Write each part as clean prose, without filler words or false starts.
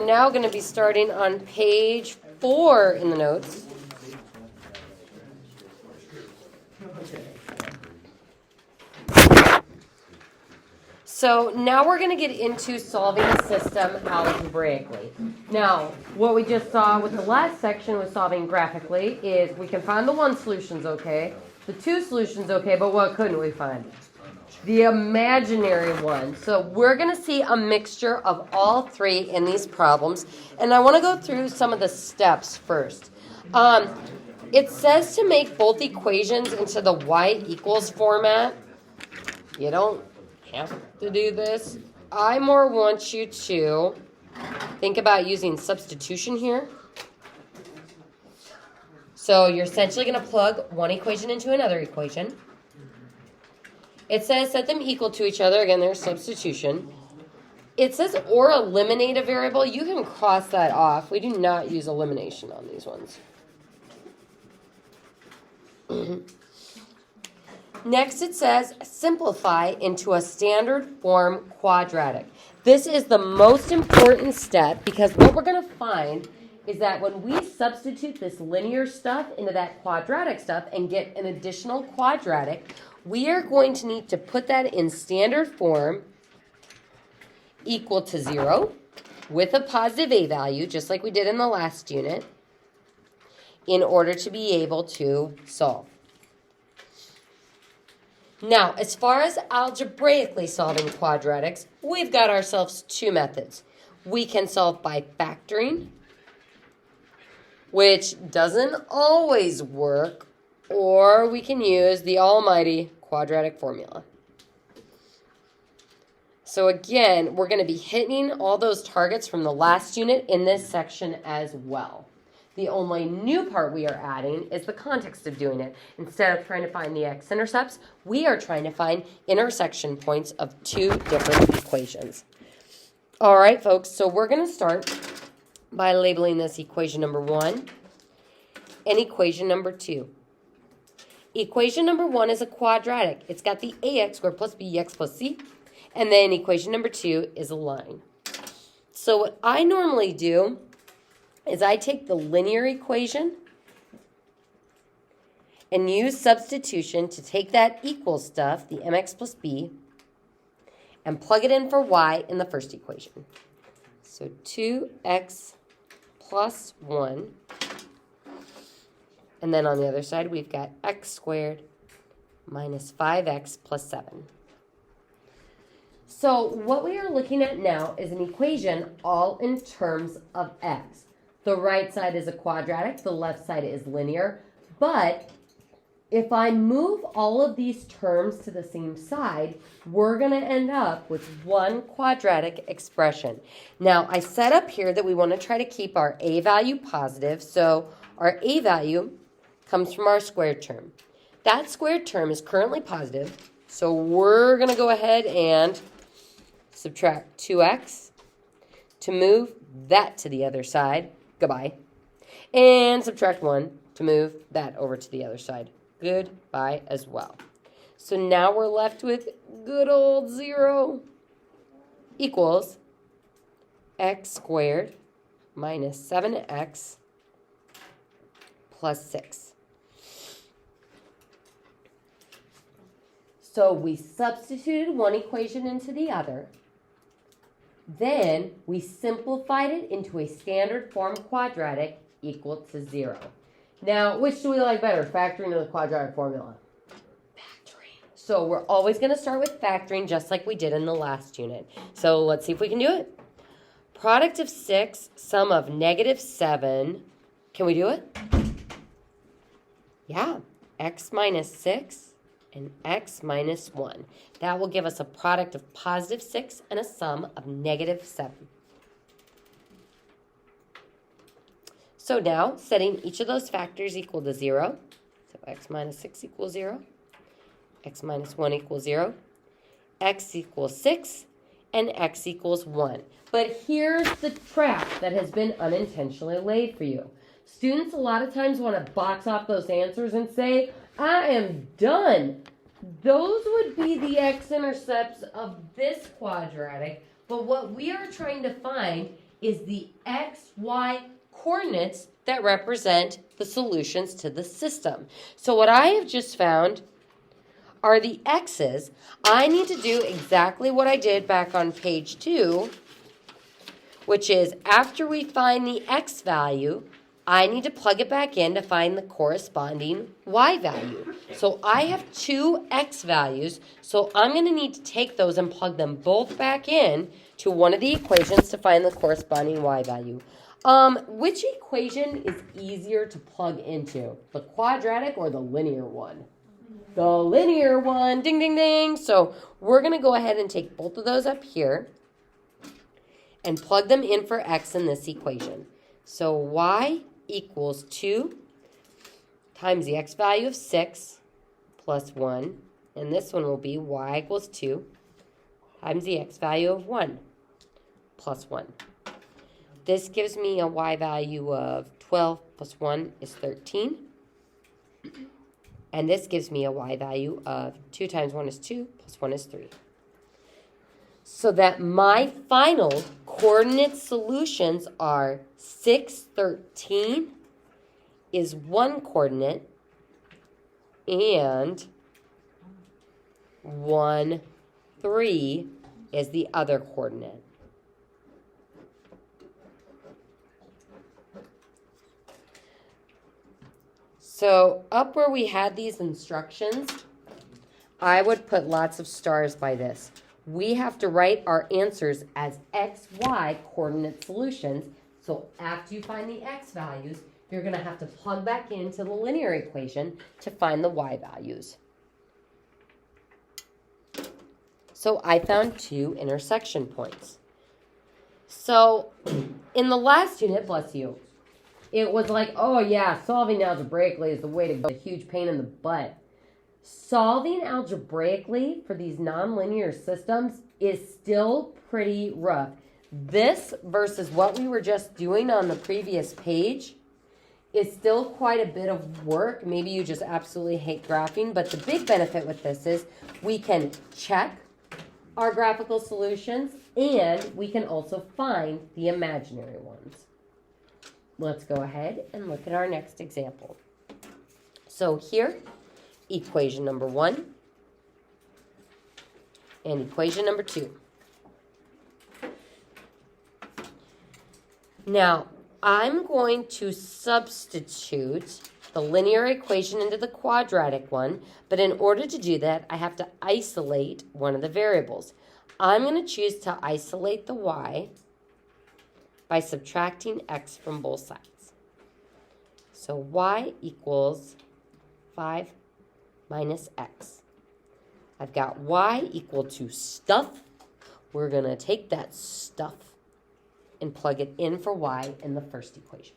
We're now going to be starting on page 4 in the notes. So now we're going to get into solving a system algebraically. Now, what we just saw with the last section was solving graphically is we can find the 1 solutions okay, the 2 solutions okay, but what couldn't we find? The imaginary one. So we're going to see a mixture of all 3 in these problems. And I want to go through some of the steps first. It says to make both equations into the y equals format. You don't have to do this. I more want you to think about using substitution here. So you're essentially going to plug one equation into another equation. It says set them equal to each other. Again, there's substitution. It says or eliminate a variable. You can cross that off. We do not use elimination on these ones. Next, it says simplify into a standard form quadratic. This is the most important step because what we're going to find is that when we substitute this linear stuff into that quadratic stuff and get an additional quadratic, we are going to need to put that in standard form equal to 0 with a positive a value, just like we did in the last unit, in order to be able to solve. Now, as far as algebraically solving quadratics, we've got ourselves 2 methods. We can solve by factoring, which doesn't always work, or we can use the almighty quadratic formula. So again, we're going to be hitting all those targets from the last unit in this section as well. The only new part we are adding is the context of doing it. Instead of trying to find the x-intercepts, we are trying to find intersection points of 2 different equations. All right, folks, so we're going to start by labeling this equation number 1 and equation number 2. Equation number 1 is a quadratic. It's got the ax squared plus bx plus c. And then equation number 2 is a line. So what I normally do is I take the linear equation and use substitution to take that equal stuff, the mx plus b, and plug it in for y in the first equation. So 2x plus 1. And then on the other side, we've got x squared minus 5x plus 7. So what we are looking at now is an equation all in terms of x. The right side is a quadratic, the left side is linear. But if I move all of these terms to the same side, we're going to end up with one quadratic expression. Now, I set up here that we want to try to keep our a value positive. So our a value comes from our squared term. That squared term is currently positive, so we're going to go ahead and subtract 2x to move that to the other side. Goodbye. And subtract 1 to move that over to the other side. Goodbye as well. So now we're left with good old 0 equals x squared minus 7x plus 6. So we substituted one equation into the other. Then we simplified it into a standard form quadratic equal to 0. Now, which do we like better, factoring or the quadratic formula? Factoring. So we're always going to start with factoring just like we did in the last unit. So let's see if we can do it. Product of 6, sum of negative 7. Can we do it? Yeah. X minus 6 and x minus 1. That will give us a product of positive 6 and a sum of negative 7. So now, setting each of those factors equal to 0. So x minus 6 equals 0. X minus 1 equals 0. X equals 6. And x equals 1. But here's the trap that has been unintentionally laid for you. Students a lot of times want to box off those answers and say, I am done. Those would be the x-intercepts of this quadratic, but what we are trying to find is the x, y coordinates that represent the solutions to the system. So what I have just found are the x's. I need to do exactly what I did back on page 2, which is after we find the x value, I need to plug it back in to find the corresponding y value. So I have 2 x values, so I'm going to need to take those and plug them both back in to one of the equations to find the corresponding y value. Which equation is easier to plug into? The quadratic or the linear one? The linear one, ding, ding, ding. So we're going to go ahead and take both of those up here and plug them in for x in this equation. So y equals 2 times the x value of 6 plus 1. And this one will be y equals 2 times the x value of 1 plus 1. This gives me a y value of 12 plus 1 is 13. And this gives me a y value of 2 times 1 is 2 plus 1 is 3. So that my final coordinate solutions are 6, 13 is one coordinate and 1, 3 is the other coordinate. So up where we had these instructions, I would put lots of stars by this. We have to write our answers as x, y coordinate solutions. So after you find the x values, you're going to have to plug back into the linear equation to find the y values. So I found 2 intersection points. So in the last unit, bless you, it was like, oh yeah, solving algebraically is the way to go. A huge pain in the butt. Solving algebraically for these nonlinear systems is still pretty rough. This versus what we were just doing on the previous page is still quite a bit of work. Maybe you just absolutely hate graphing, but the big benefit with this is we can check our graphical solutions and we can also find the imaginary ones. Let's go ahead and look at our next example. So here, equation number 1 and equation number 2. Now, I'm going to substitute the linear equation into the quadratic one, but in order to do that, I have to isolate one of the variables. I'm going to choose to isolate the y by subtracting x from both sides. So y equals 5 minus x. I've got y equal to stuff. We're going to take that stuff and plug it in for y in the first equation.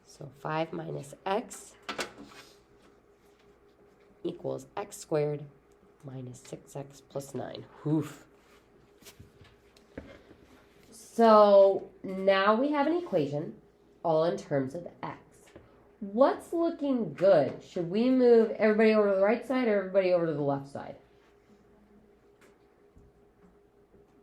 So 5 minus x equals x squared minus 6x plus 9. Oof. So now we have an equation all in terms of x. What's looking good? Should we move everybody over to the right side or everybody over to the left side?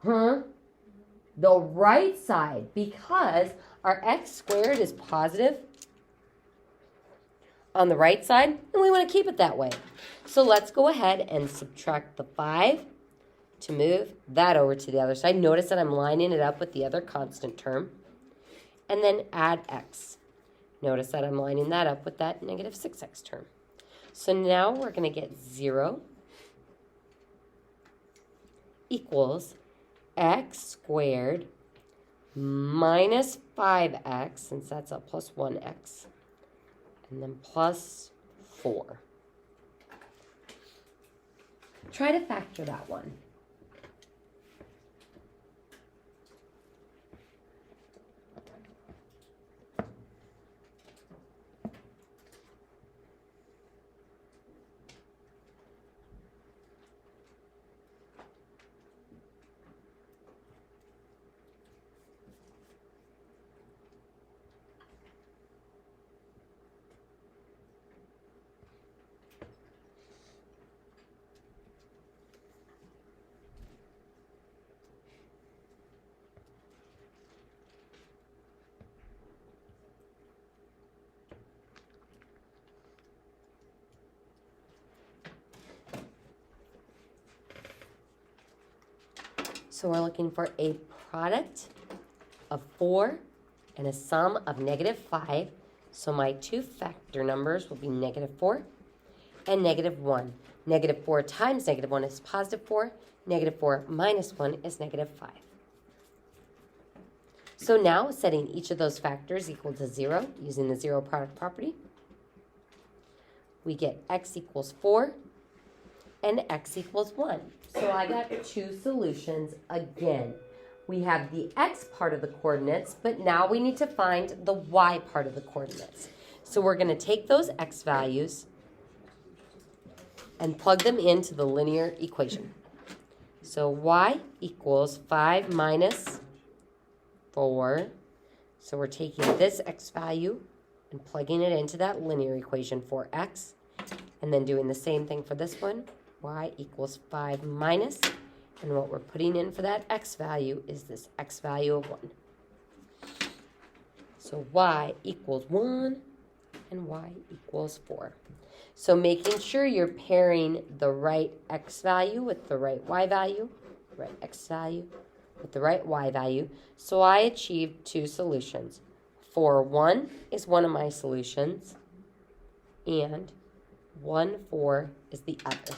The right side, because our x squared is positive on the right side, and we want to keep it that way. So let's go ahead and subtract the 5 to move that over to the other side. Notice that I'm lining it up with the other constant term. And then add x. Notice that I'm lining that up with that negative 6x term. So now we're going to get 0 equals x squared minus 5x, since that's a plus 1x, and then plus 4. Try to factor that one. So we're looking for a product of 4 and a sum of -5. So my two factor numbers will be -4 and -1. -4 times -1 is +4. -4 minus 1 is -5. So now setting each of those factors equal to 0 using the zero product property, we get x equals 4 and x equals 1. So I got two solutions again. We have the x part of the coordinates, but now we need to find the y part of the coordinates. So we're going to take those x values and plug them into the linear equation. So y equals 5 minus 4. So we're taking this x value and plugging it into that linear equation for x, and then doing the same thing for this one. Y equals 5 minus, and what we're putting in for that x value is this x value of 1. So y equals 1 and y equals 4. So making sure you're pairing the right x value with the right y value, the right x value with the right y value. So I achieved two solutions. 4, 1 is one of my solutions, and 1, 4 is the other.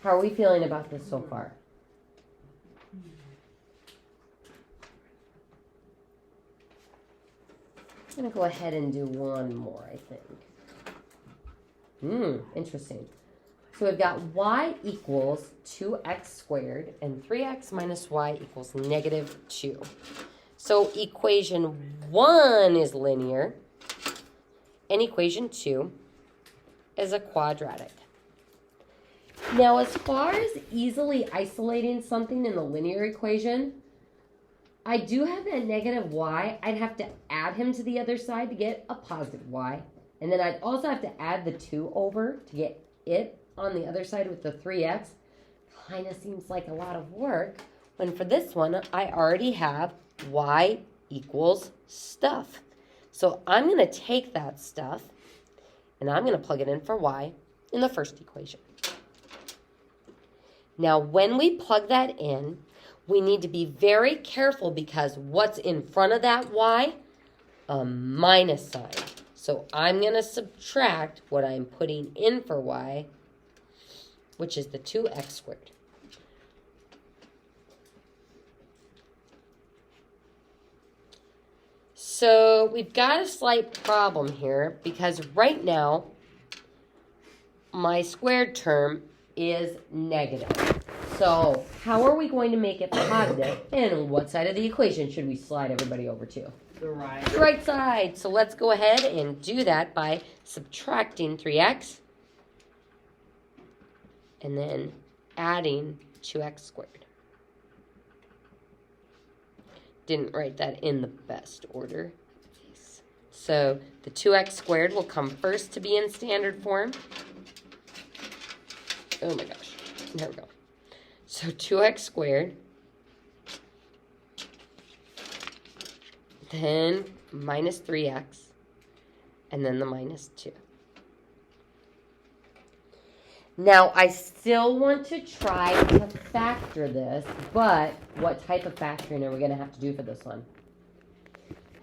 How are we feeling about this so far? I'm going to go ahead and do one more, I think. Interesting. So we've got y equals 2x squared, and 3x minus y equals -2. So equation 1 is linear, and equation 2 is a quadratic. Now, as far as easily isolating something in the linear equation, I do have that -y. I'd have to add him to the other side to get a +y. And then I'd also have to add the 2 over to get it on the other side with the 3x. Kind of seems like a lot of work. When for this one, I already have y equals stuff. So I'm going to take that stuff, and I'm going to plug it in for y in the first equation. Now, when we plug that in, we need to be very careful because what's in front of that y? A minus sign. So I'm going to subtract what I'm putting in for y, which is the 2x squared. So we've got a slight problem here because right now my squared term is negative. So how are we going to make it positive? And what side of the equation should we slide everybody over to? The right. The right side. So let's go ahead and do that by subtracting 3x and then adding 2x squared. Didn't write that in the best order. So the 2x squared will come first to be in standard form. Oh my gosh. There we go. So 2x squared, then minus 3x, and then the -2. Now, I still want to try to factor this, but what type of factoring are we going to have to do for this one?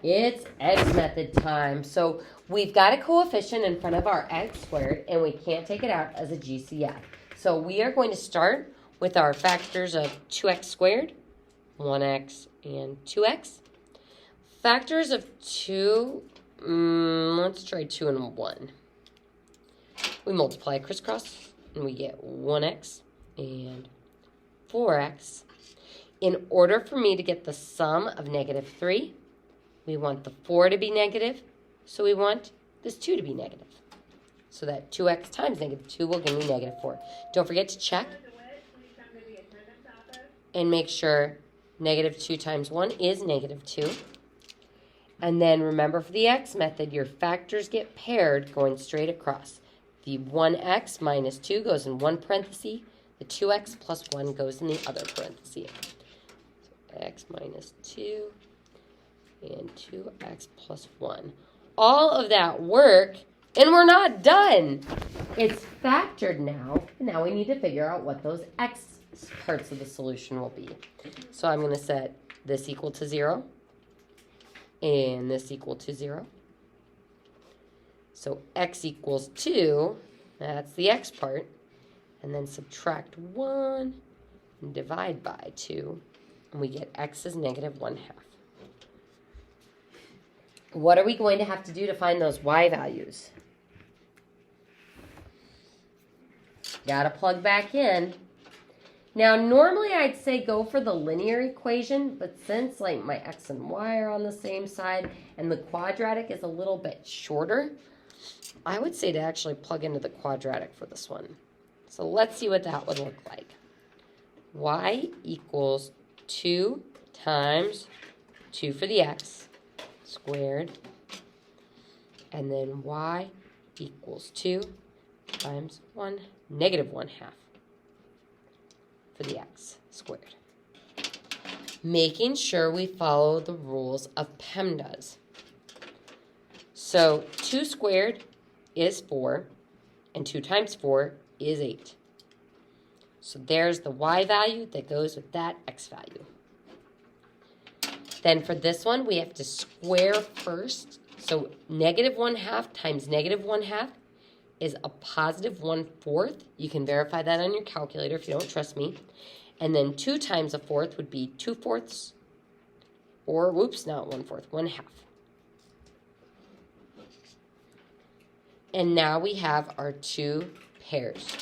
It's x method time. So we've got a coefficient in front of our x squared, and we can't take it out as a GCF. So we are going to start with our factors of 2x squared, 1x, and 2x. Factors of 2, let's try 2 and 1. We multiply crisscross, and we get 1x and 4x. In order for me to get the sum of -3, we want the 4 to be negative, so we want this 2 to be negative. So that 2x times -2 will give me -4. Don't forget to check and make sure -2 times 1 is -2. And then remember for the x method, your factors get paired going straight across. The 1x minus 2 goes in one parenthesis. The 2x plus 1 goes in the other parenthesis. So x minus 2 and 2x plus 1. all of that work, and we're not done. It's factored now. Now we need to figure out what those x parts of the solution will be. So I'm going to set this equal to 0 and this equal to 0. So x equals 2, that's the x part, and then subtract 1 and divide by 2, and we get x is negative 1/2. What are we going to have to do to find those y values? Gotta plug back in. Now, normally I'd say go for the linear equation, but since like my x and y are on the same side and the quadratic is a little bit shorter, I would say to actually plug into the quadratic for this one. So let's see what that would look like. Y equals 2 times 2 for the x squared, and then y equals 2 times 1, negative 1/2 for the x squared. Making sure we follow the rules of PEMDAS. So 2 squared is 4, and 2 times 4 is 8. So there's the y value that goes with that x value. Then for this one, we have to square first. So negative 1/2 times negative 1/2 is a positive 1/4. You can verify that on your calculator if you don't trust me. And then 2 times a fourth would be 2/4, or whoops, not 1/4, 1/2. And now we have our 2 pairs.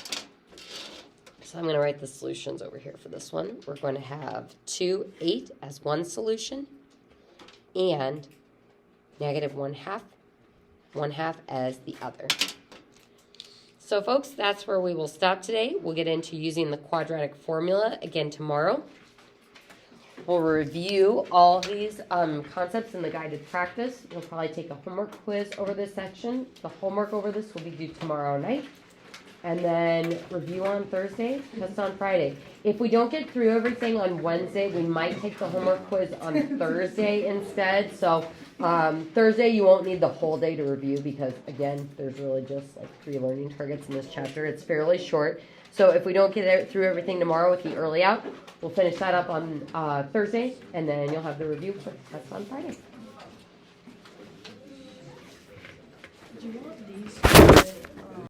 So I'm going to write the solutions over here for this one. We're going to have 2, 8 as one solution, and negative 1/2, 1/2 as the other. So folks, that's where we will stop today. We'll get into using the quadratic formula again tomorrow. We'll review all these concepts in the guided practice. We'll probably take a homework quiz over this section. The homework over this will be due tomorrow night. And then review on Thursday, test on Friday. If we don't get through everything on Wednesday, we might take the homework quiz on Thursday instead. So Thursday, you won't need the whole day to review because, again, there's really just like 3 learning targets in this chapter. It's fairly short. So if we don't get through everything tomorrow with the early out, we'll finish that up on Thursday, and then you'll have the review for test on Friday. Do you want these?